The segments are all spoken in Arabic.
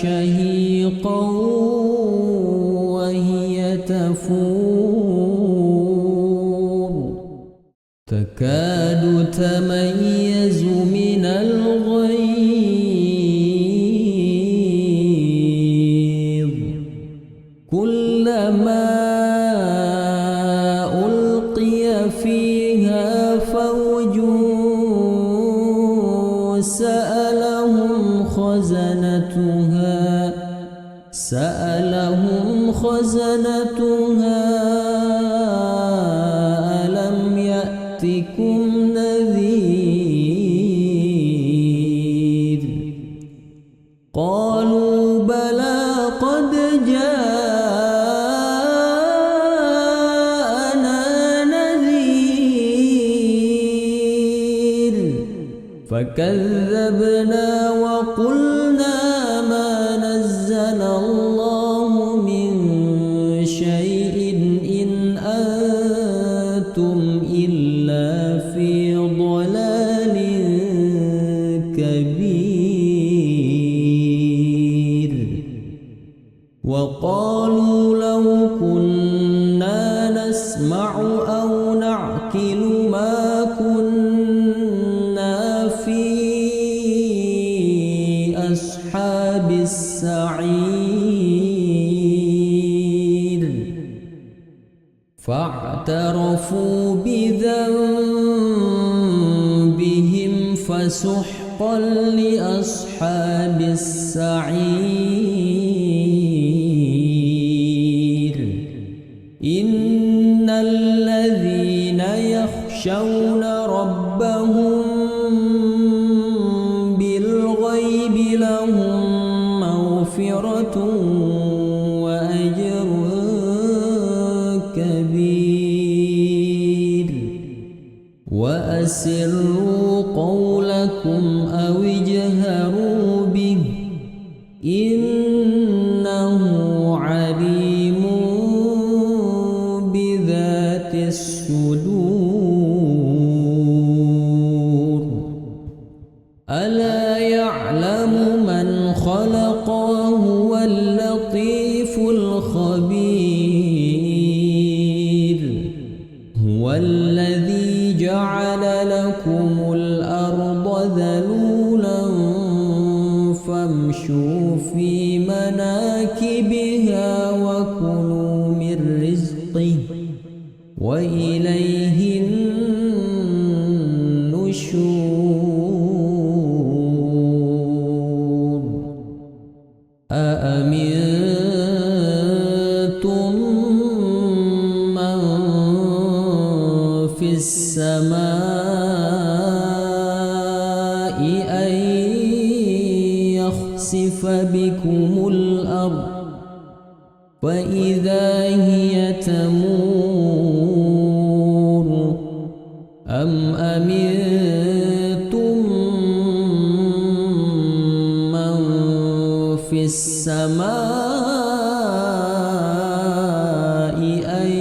شهيقا وهي تفور تكاد تميز من الغيظ كلما ألقي فيها فوج سألهم خزنتها ألم يأتكم نذير قالوا بلى قد جاءنا نذير فكذبنا وقلنا ما نزل الله من شيء إن أنتم إلا في ضلال كبير وقالوا لو كنا نسمع أو نعقل ما كنا في أصحاب السعير فاعترفوا بذنبهم فسحقا لأصحاب السعير إن الذين يخشون ربهم بالغيب لهم مغفرة وأجر كبير وأسروا قولكم أو اجهروا به إنه عليم بذات الصدور ألا يعلم من خلق وهو اللطيف الخبير هو الذي جعل لكم الأرض ذلولا فامشوا في مناكبها وكلوا من رزقه وإليه النشور أأمنتم من في السماء أن يخسف بكم الأرض فإذا هي تمور أم أمنتم من في السماء أن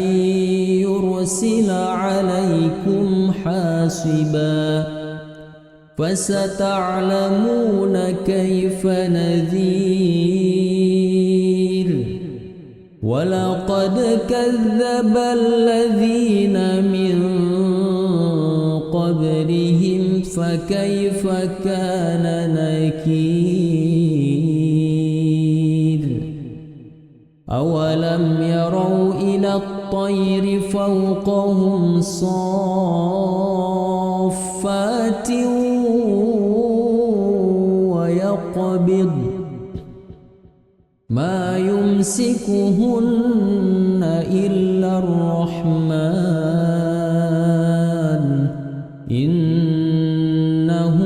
يرسل عليكم حاصبا فستعلمون كيف نذير ولقد كذب الذين من قبلهم فكيف كان نكير أولم يروا إلى الطير فوقهم صافات ويقبض ما يمسكهن إلا الرحمن إنه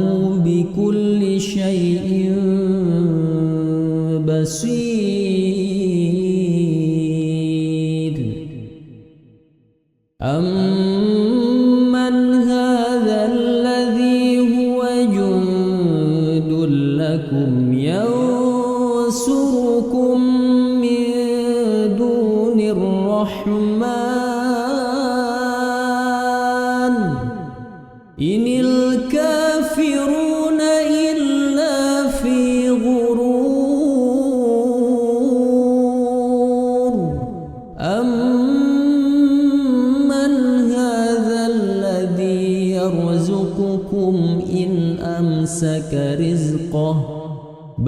بكل شيء بصير أمن هذا الذي هو جند لكم ينصركم من دون الرحمن إن الكافرون إلا في غرور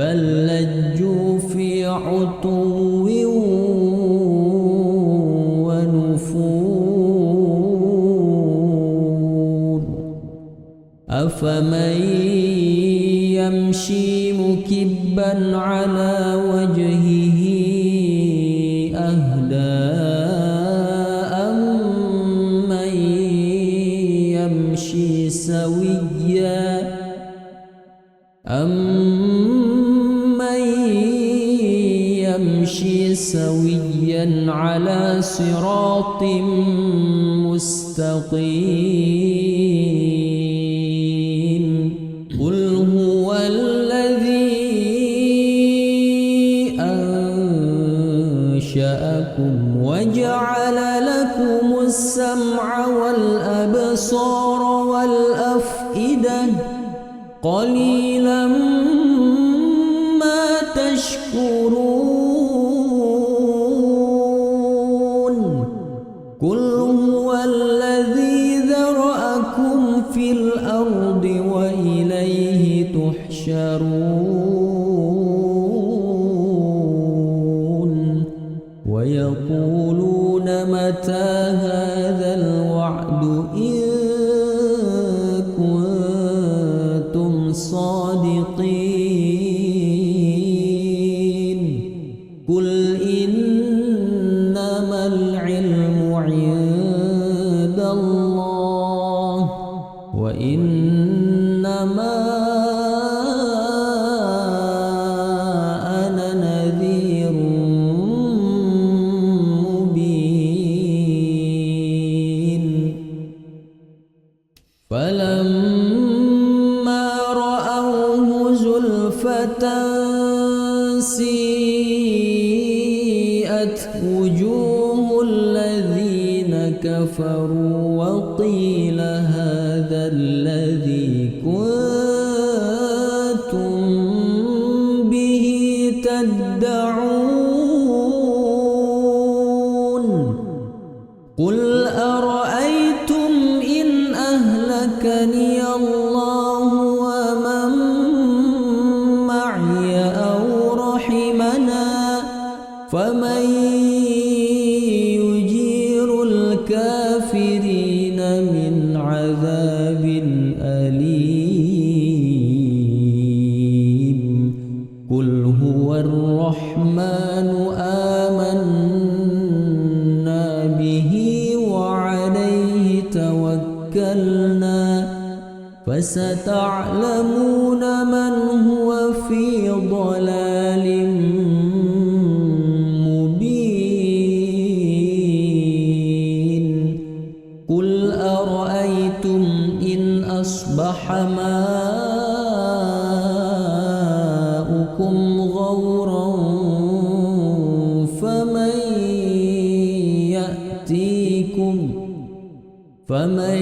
بل لجوا في عتو ونفور أفمن يمشي مكبا على وجهه أهدى أمن يمشي سويا على صراط مستقيم قل هو الذي أنشأكم وجعل لكم السمع والأبصار والأفئدة قليلا ما تشكرون قل هو الذي ذرأكم في الأرض وإليه تحشرون ويقولون متى هذا الوعد إن كنتم صادقين قل إنما العلم عند الله وإنما أنا نذير مبين فلما رأوه زلفة سيئت وجوه الذين كفروا وقيل هذا الذي كنتم به تدعون قل أرأيتم إن أهلكني الله ومن معي أو رحمنا فمن يجير الكافرين من عذاب أليم قل هو الرحمن آمنا به وعليه توكلنا فستعلمون من هو في ضلال مبين قل أرأيتم إن أصبح ماؤكم غورا فمن